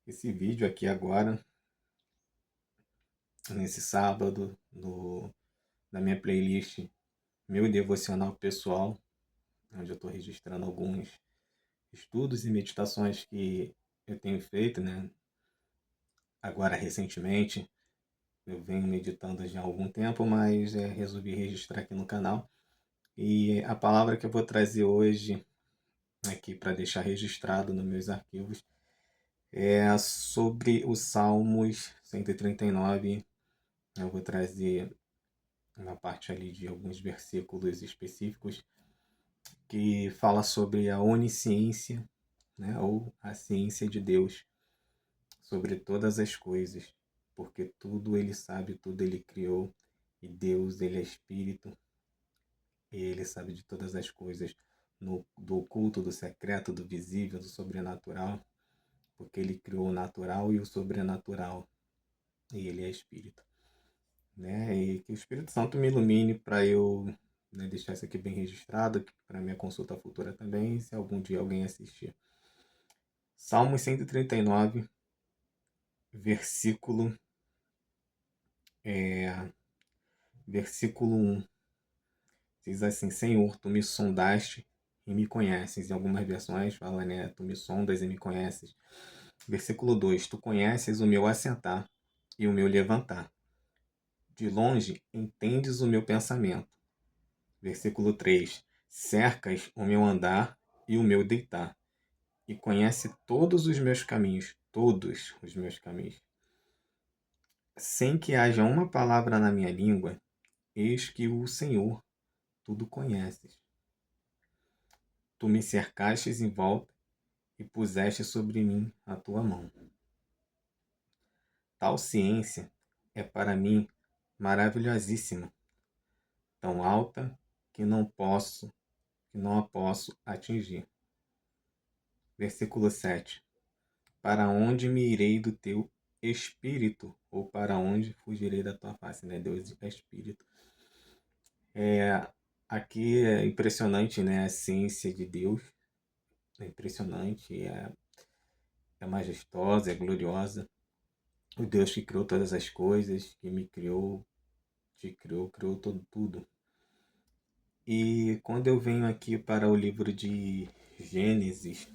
esse vídeo aqui agora, nesse sábado, na minha playlist Meu Devocional Pessoal, onde eu estou registrando alguns estudos e meditações que eu tenho feito, né? Agora, recentemente, eu venho meditando já há algum tempo, mas resolvi registrar aqui no canal. E a palavra que eu vou trazer hoje, aqui para deixar registrado nos meus arquivos, é sobre os Salmos 139. Eu vou trazer uma parte ali de alguns versículos específicos que fala sobre a onisciência, né, ou a ciência de Deus sobre todas as coisas, porque tudo ele sabe, tudo ele criou, e Deus ele é espírito, e ele sabe de todas as coisas, do oculto, do secreto, do visível, do sobrenatural, porque ele criou o natural e o sobrenatural, e ele é espírito, né? E que o Espírito Santo me ilumine para eu, né, deixar isso aqui bem registrado para minha consulta futura também, se algum dia alguém assistir. Salmo 139, versículo, é, versículo 1. Diz assim: Senhor, tu me sondaste e me conheces. Em algumas versões fala, né? Tu me sondas e me conheces. Versículo 2: Tu conheces o meu assentar e o meu levantar. De longe entendes o meu pensamento. Versículo 3: Cercas o meu andar e o meu deitar, e conhece todos os meus caminhos, todos os meus caminhos. Sem que haja uma palavra na minha língua, eis que o Senhor tudo conheces. Tu me cercastes em volta e puseste sobre mim a tua mão. Tal ciência é para mim maravilhosíssima, tão alta que não a posso atingir. Versículo 7. Para onde me irei do teu espírito, ou para onde fugirei da tua face, né? Deus é espírito. Aqui é impressionante, né? A ciência de Deus é impressionante, é majestosa, é gloriosa. O Deus que criou todas as coisas, que me criou, te criou, criou tudo. E quando eu venho aqui para o livro de Gênesis,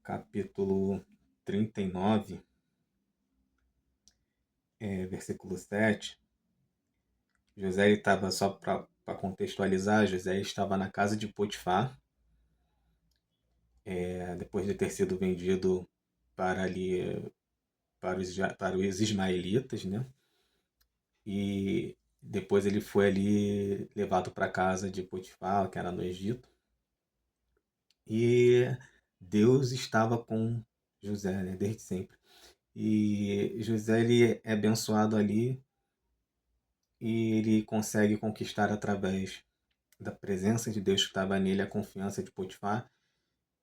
capítulo 39, versículo 7, José estava, só para contextualizar, José estava na casa de Potifar, depois de ter sido vendido para ali, para os ismaelitas, né? E depois ele foi ali levado para a casa de Potifar, que era no Egito. E Deus estava com José, né, desde sempre. E José ele é abençoado ali e ele consegue conquistar através da presença de Deus que estava nele, a confiança de Potifar,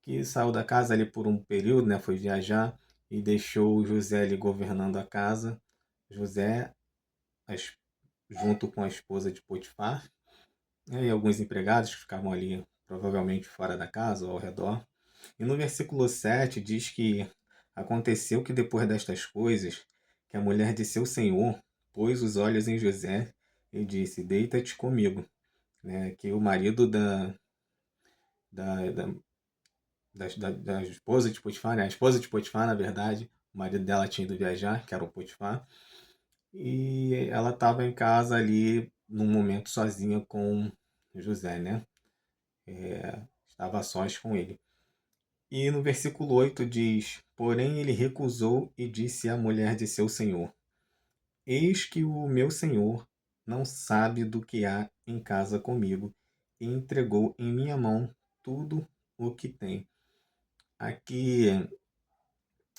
que saiu da casa ali por um período, né, foi viajar e deixou José ali governando a casa. José, junto com a esposa de Potifar, né, e alguns empregados que ficavam ali provavelmente fora da casa ou ao redor. E no versículo 7 diz que aconteceu que depois destas coisas, que a mulher de seu senhor pôs os olhos em José e disse: Deita-te comigo. Né? Que o marido da, da, da esposa de Potifar, né? A esposa de Potifar, na verdade, o marido dela tinha ido viajar, que era o Potifar, e ela estava em casa ali num momento sozinha com José, né? Estava a sós com ele. E no versículo 8 diz: Porém ele recusou e disse à mulher de seu senhor: Eis que o meu senhor não sabe do que há em casa comigo, e entregou em minha mão tudo o que tem. Aqui,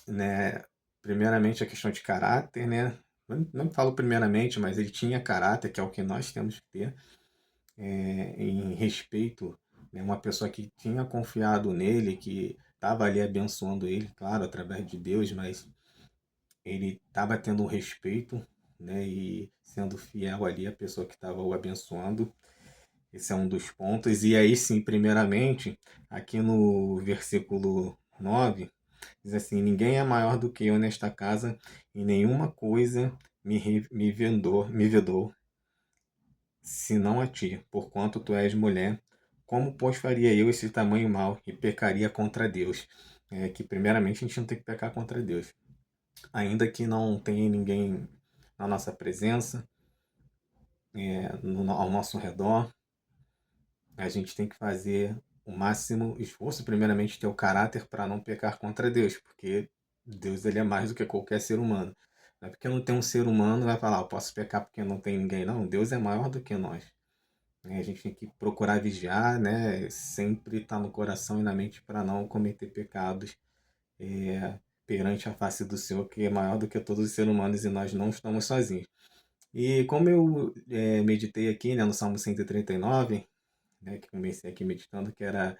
né, primeiramente a questão de caráter, né? Não falo primeiramente, mas ele tinha caráter, que é o que nós temos que ter, em respeito, né? Uma pessoa que tinha confiado nele, que estava ali abençoando ele, claro, através de Deus, mas ele estava tendo um respeito, né? E sendo fiel ali à pessoa que estava o abençoando. Esse é um dos pontos. E aí sim, primeiramente, aqui no versículo 9 Diz assim: ninguém é maior do que eu nesta casa, e nenhuma coisa me vedou, senão a ti, porquanto tu és mulher. Como, pois, faria eu esse tamanho mal e pecaria contra Deus? É que, primeiramente, a gente não tem que pecar contra Deus. Ainda que não tenha ninguém na nossa presença, ao nosso redor, a gente tem que fazer o máximo esforço, primeiramente, ter o caráter para não pecar contra Deus, porque Deus ele é mais do que qualquer ser humano. Não é porque não tem um ser humano vai falar, eu posso pecar porque não tem ninguém. Não, Deus é maior do que nós. A gente tem que procurar vigiar, né? Sempre estar no coração e na mente para não cometer pecados perante a face do Senhor, que é maior do que todos os seres humanos e nós não estamos sozinhos. E como eu meditei aqui, né, no Salmo 139, né, que comecei aqui meditando, que era: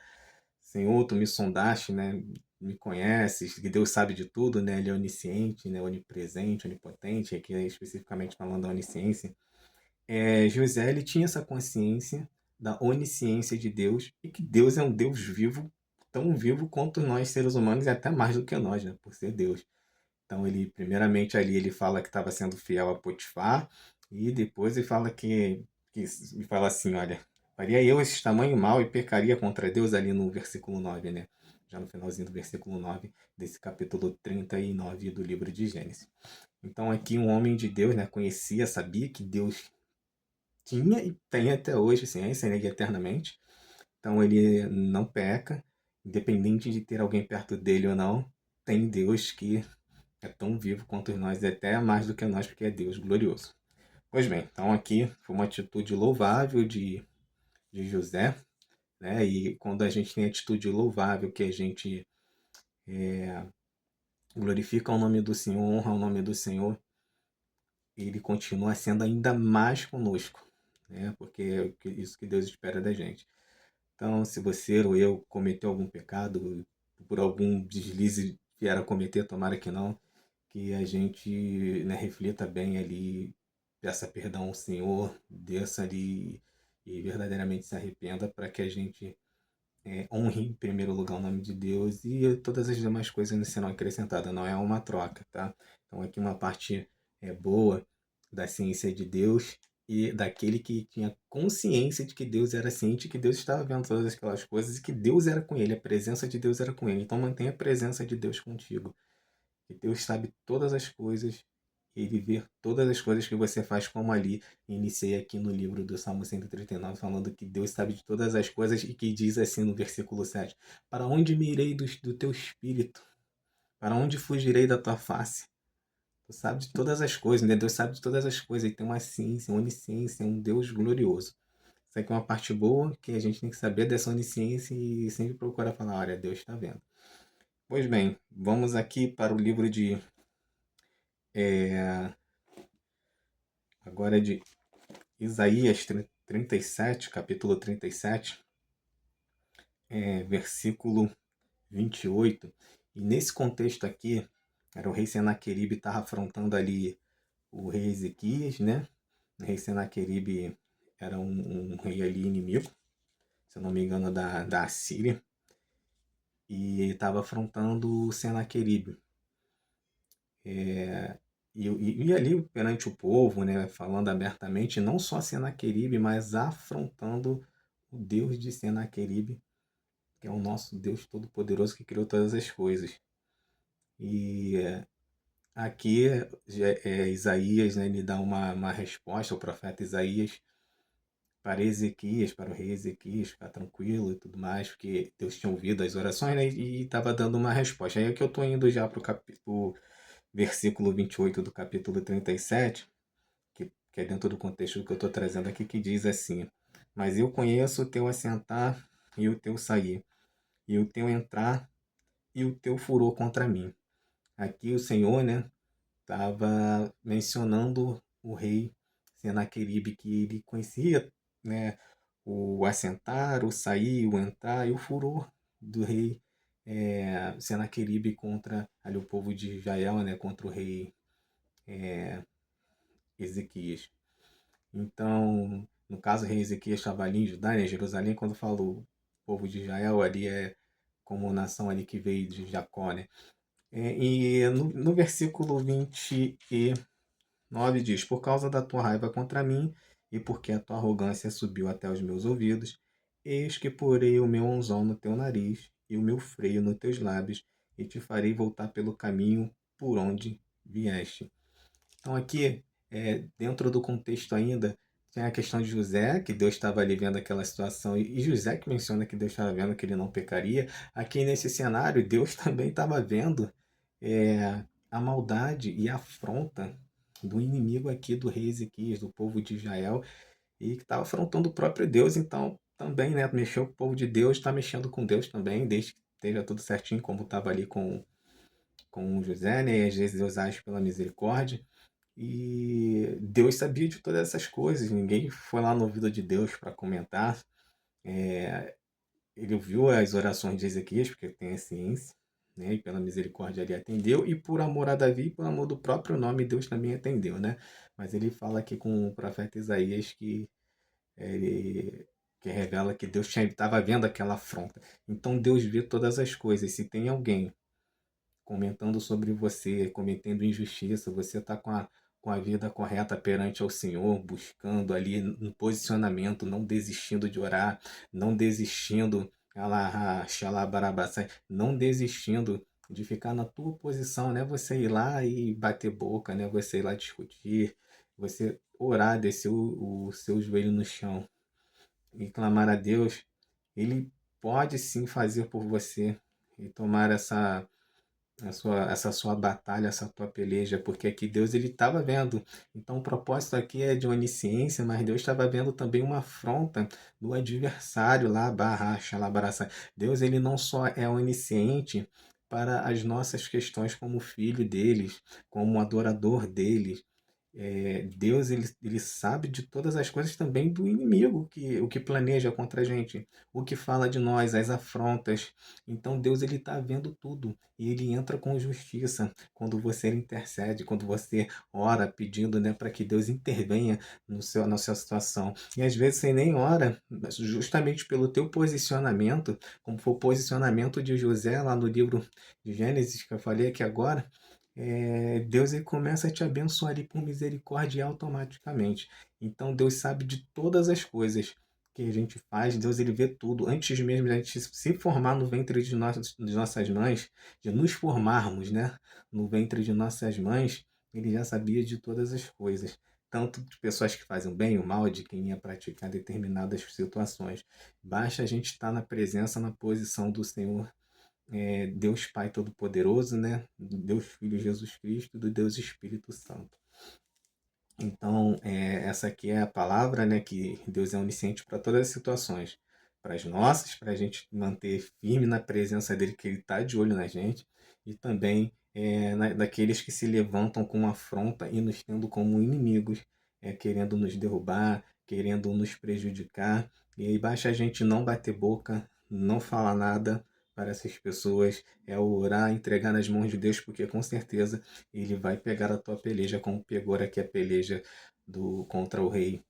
Senhor, tu me sondaste, né, me conheces, que Deus sabe de tudo, né, ele é onisciente, né, onipresente, onipotente, aqui especificamente falando da onisciência. José ele tinha essa consciência da onisciência de Deus e que Deus é um Deus vivo, tão vivo quanto nós seres humanos e até mais do que nós, né, por ser Deus. Então ele, primeiramente ali ele fala que estava sendo fiel a Potifar e depois ele fala que ele fala assim, olha, faria eu esse tamanho mal e pecaria contra Deus ali no versículo 9, né? Já no finalzinho do versículo 9 desse capítulo 39 do livro de Gênesis. Então aqui um homem de Deus, né, conhecia, sabia que Deus tinha e tem até hoje ciência, né, eternamente. Então ele não peca, independente de ter alguém perto dele ou não, tem Deus que é tão vivo quanto nós, é até mais do que nós, porque é Deus glorioso. Pois bem, então aqui foi uma atitude louvável de José, né? E quando a gente tem atitude louvável, que a gente glorifica o nome do Senhor, honra o nome do Senhor, ele continua sendo ainda mais conosco, né? Porque é isso que Deus espera da gente. Então, se você ou eu cometeu algum pecado, por algum deslize vier a cometer, tomara que não, que a gente, né, reflita bem ali, peça perdão ao Senhor, desça ali e verdadeiramente se arrependa para que a gente honre em primeiro lugar o nome de Deus e todas as demais coisas não serão acrescentadas, não é uma troca, tá? Então aqui uma parte boa da ciência de Deus e daquele que tinha consciência de que Deus era ciente, que Deus estava vendo todas aquelas coisas e que Deus era com ele, a presença de Deus era com ele. Então mantenha a presença de Deus contigo, que Deus sabe todas as coisas e ele vê todas as coisas que você faz, como ali iniciei aqui no livro do Salmo 139, falando que Deus sabe de todas as coisas e que diz assim no versículo 7: para onde me irei do teu espírito? Para onde fugirei da tua face? Tu sabe de todas as coisas, né? Deus sabe de todas as coisas, ele tem uma ciência, uma onisciência, um Deus glorioso. Isso aqui é uma parte boa que a gente tem que saber dessa onisciência e sempre procurar falar, olha, Deus está vendo. Pois bem, vamos aqui para o livro de é, agora de Isaías 37, capítulo 37, versículo 28. E nesse contexto aqui, era o rei Senaqueribe estava afrontando ali o rei Ezequias, né? O rei Senaqueribe era um rei ali inimigo, se eu não me engano, da Assíria. E ele estava afrontando o Senaqueribe. E ali perante o povo, né, falando abertamente, não só Senaqueribe, mas afrontando o Deus de Senaqueribe, que é o nosso Deus Todo-Poderoso que criou todas as coisas. E aqui Isaías, né, ele dá uma resposta, o profeta Isaías, para Ezequias, para o rei Ezequias, ficar tranquilo e tudo mais, porque Deus tinha ouvido as orações, né, e estava dando uma resposta. Aí é que eu estou indo já para o capítulo, versículo 28 do capítulo 37, que é dentro do contexto que eu estou trazendo aqui, que diz assim: mas eu conheço o teu assentar e o teu sair, e o teu entrar e o teu furor contra mim. Aqui o Senhor, né, estava mencionando o rei Senaqueribe, que ele conhecia, né, o assentar, o sair, o entrar e o furor do rei Senaqueribe contra ali, o povo de Israel, né, contra o rei Ezequias. Então, no caso, o rei Ezequias estava ali em Judá, né, Jerusalém, quando falou o povo de Israel, ali é como nação ali que veio de Jacó, né? E no versículo 29 diz: Por causa da tua raiva contra mim, e porque a tua arrogância subiu até os meus ouvidos, eis que porei o meu anzol no teu nariz e o meu freio nos teus lábios, e te farei voltar pelo caminho por onde vieste. Então aqui, dentro do contexto ainda, tem a questão de José, que Deus estava ali vendo aquela situação, e José que menciona que Deus estava vendo que ele não pecaria. Aqui nesse cenário, Deus também estava vendo a maldade e a afronta do inimigo aqui do rei Ezequias, do povo de Israel, e que estava afrontando o próprio Deus. Então também, né, mexeu com o povo de Deus, está mexendo com Deus também, desde que esteja tudo certinho, como estava ali com José, né, e às vezes Deus age pela misericórdia. E Deus sabia de todas essas coisas, ninguém foi lá no ouvido de Deus para comentar. Ele ouviu as orações de Ezequias, porque tem a ciência, né? E pela misericórdia ele atendeu, e por amor a Davi e por amor do próprio nome, Deus também atendeu, né? Mas ele fala aqui com o profeta Isaías ele, que revela que Deus estava vendo aquela afronta. Então Deus vê todas as coisas. Se tem alguém comentando sobre você, cometendo injustiça, você está com a vida correta perante ao Senhor, buscando ali no posicionamento, não desistindo de orar, não desistindo, não desistindo de ficar na tua posição, né? Você ir lá e bater boca, né? Você ir lá discutir, você orar, descer o seu joelho no chão e clamar a Deus. Ele pode sim fazer por você e tomar essa sua batalha, essa tua peleja, porque aqui Deus ele estava vendo. Então o propósito aqui é de onisciência, mas Deus estava vendo também uma afronta do adversário lá, barra, xalabaraça. Deus ele não só é onisciente para as nossas questões como filho deles, como adorador deles, Deus ele sabe de todas as coisas também do inimigo, o que planeja contra a gente, o que fala de nós, as afrontas. Então Deus ele está vendo tudo e ele entra com justiça quando você intercede, quando você ora pedindo, né, para que Deus intervenha na sua situação. E às vezes você nem ora, justamente pelo teu posicionamento, como foi o posicionamento de José lá no livro de Gênesis que eu falei aqui agora. Deus ele começa a te abençoar ali por misericórdia automaticamente. Então Deus sabe de todas as coisas que a gente faz, Deus ele vê tudo. Antes mesmo de a gente se formar no ventre de nossas mães, de nos formarmos, né, no ventre de nossas mães, ele já sabia de todas as coisas. Tanto de pessoas que fazem o bem ou o mal, de quem ia praticar determinadas situações. Basta a gente estar na presença, na posição do Senhor, Deus Pai Todo-Poderoso, né? Do Deus Filho Jesus Cristo, do Deus Espírito Santo. Então, essa aqui é a palavra, né? Que Deus é onisciente para todas as situações. Para as nossas, para a gente manter firme na presença dele, que ele está de olho na gente. E também daqueles que se levantam com afronta e nos tendo como inimigos, querendo nos derrubar, querendo nos prejudicar. E aí basta a gente não bater boca, não falar nada para essas pessoas, orar, entregar nas mãos de Deus, porque com certeza ele vai pegar a tua peleja, como pegou aqui a peleja contra o rei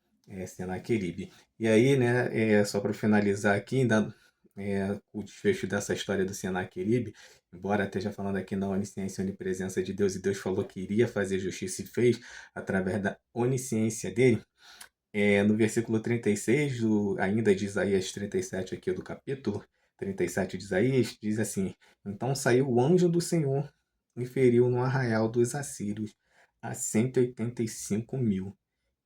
Senaqueribe. E aí, né, só para finalizar aqui, ainda, o desfecho dessa história do Senaqueribe, embora esteja falando aqui na onisciência e onipresença de Deus, e Deus falou que iria fazer justiça e fez através da onisciência dele, no versículo 36, ainda de Isaías 37, aqui do capítulo 37 de Isaías, diz assim: Então saiu o anjo do Senhor e feriu no arraial dos assírios a 185.000.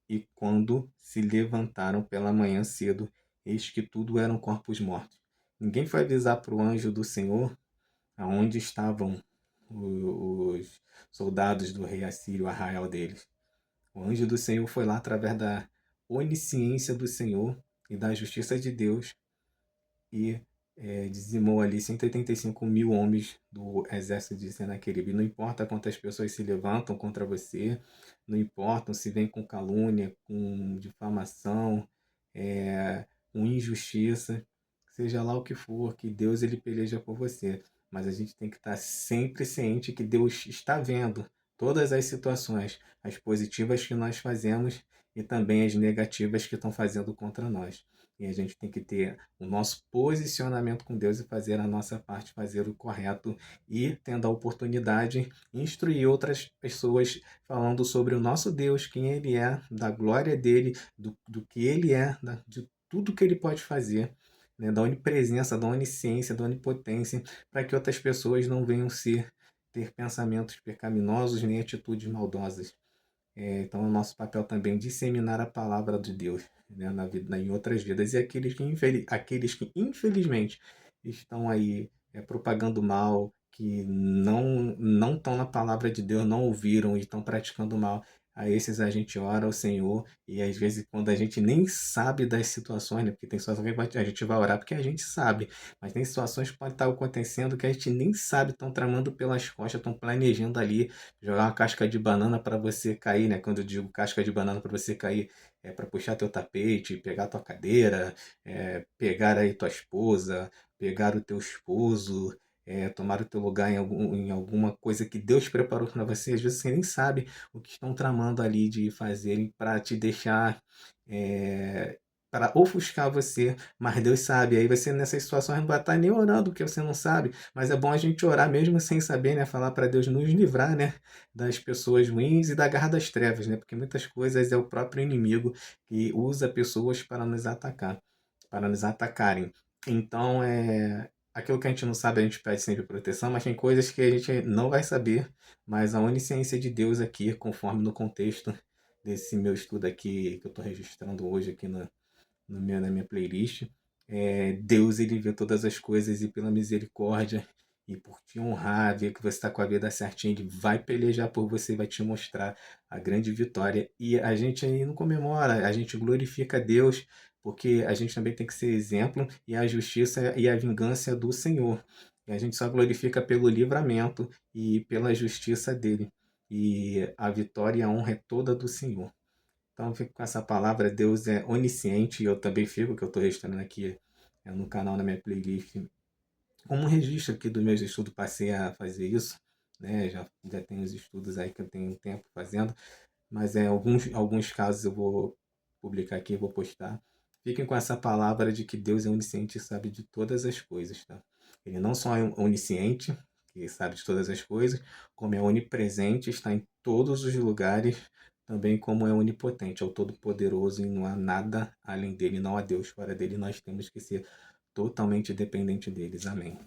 E quando se levantaram pela manhã cedo, eis que tudo eram corpos mortos. Ninguém foi avisar para o anjo do Senhor aonde estavam os soldados do rei assírio, o arraial deles. O anjo do Senhor foi lá através da onisciência do Senhor e da justiça de Deus e dizimou ali 185.000 homens do exército de Senaqueribe. Não importa quantas pessoas se levantam contra você, não importa se vem com calúnia, com difamação, com injustiça, seja lá o que for, que Deus ele peleja por você. Mas a gente tem que estar sempre ciente que Deus está vendo todas as situações, as positivas que nós fazemos e também as negativas que estão fazendo contra nós. e a gente tem que ter o nosso posicionamento com Deus e fazer a nossa parte, fazer o correto e, tendo a oportunidade, instruir outras pessoas falando sobre o nosso Deus, quem Ele é, da glória dele, do que Ele é, de tudo que Ele pode fazer, né, da onipresença, da onisciência, da onipotência, para que outras pessoas não venham ter pensamentos pecaminosos nem atitudes maldosas. Então, é o nosso papel também disseminar a palavra de Deus, né, na vida, em outras vidas. E aqueles que infelizmente estão aí propagando mal, que não estão na palavra de Deus, não ouviram e estão praticando mal, a esses a gente ora ao Senhor. E às vezes, quando a gente nem sabe das situações, né, porque tem situações que a gente vai orar porque a gente sabe, mas tem situações que podem estar acontecendo que a gente nem sabe, estão tramando pelas costas, estão planejando ali jogar uma casca de banana para você cair, né? Quando eu digo casca de banana para você cair, é para puxar teu tapete, pegar tua cadeira, pegar aí tua esposa, pegar o teu esposo, tomar o teu lugar em alguma coisa que Deus preparou para você. Às vezes você nem sabe o que estão tramando ali de fazerem para te deixar. Para ofuscar você, mas Deus sabe. Aí você nessas situações não vai estar nem orando, porque você não sabe. Mas é bom a gente orar mesmo sem saber, né? Falar para Deus nos livrar, né? Das pessoas ruins e da garra das trevas, né? Porque muitas coisas é o próprio inimigo que usa pessoas para nos atacar, para nos atacarem. Então, aquilo que a gente não sabe, a gente pede sempre proteção, mas tem coisas que a gente não vai saber, mas a onisciência de Deus aqui, conforme no contexto desse meu estudo aqui, que eu estou registrando hoje aqui na minha playlist. Deus, ele vê todas as coisas e pela misericórdia e por te honrar, ver que você está com a vida certinha, ele vai pelejar por você, vai te mostrar a grande vitória. E a gente aí não comemora, a gente glorifica a Deus, porque a gente também tem que ser exemplo e a justiça e a vingança é do Senhor. E a gente só glorifica pelo livramento e pela justiça dele. E a vitória e a honra é toda do Senhor. Então eu fico com essa palavra, Deus é onisciente, e eu também fico, que eu estou registrando aqui no canal, na minha playlist, como um registro aqui dos meus estudos, passei a fazer isso, né? Já tenho os estudos aí que eu tenho um tempo fazendo, mas alguns casos eu vou publicar aqui, vou postar. Fiquem com essa palavra de que Deus é onisciente e sabe de todas as coisas, tá? Ele não só é onisciente, que sabe de todas as coisas, como é onipresente, está em todos os lugares, também como é onipotente, é o todo-poderoso e não há nada além dele, não há Deus fora dele, nós temos que ser totalmente dependente deles. Amém.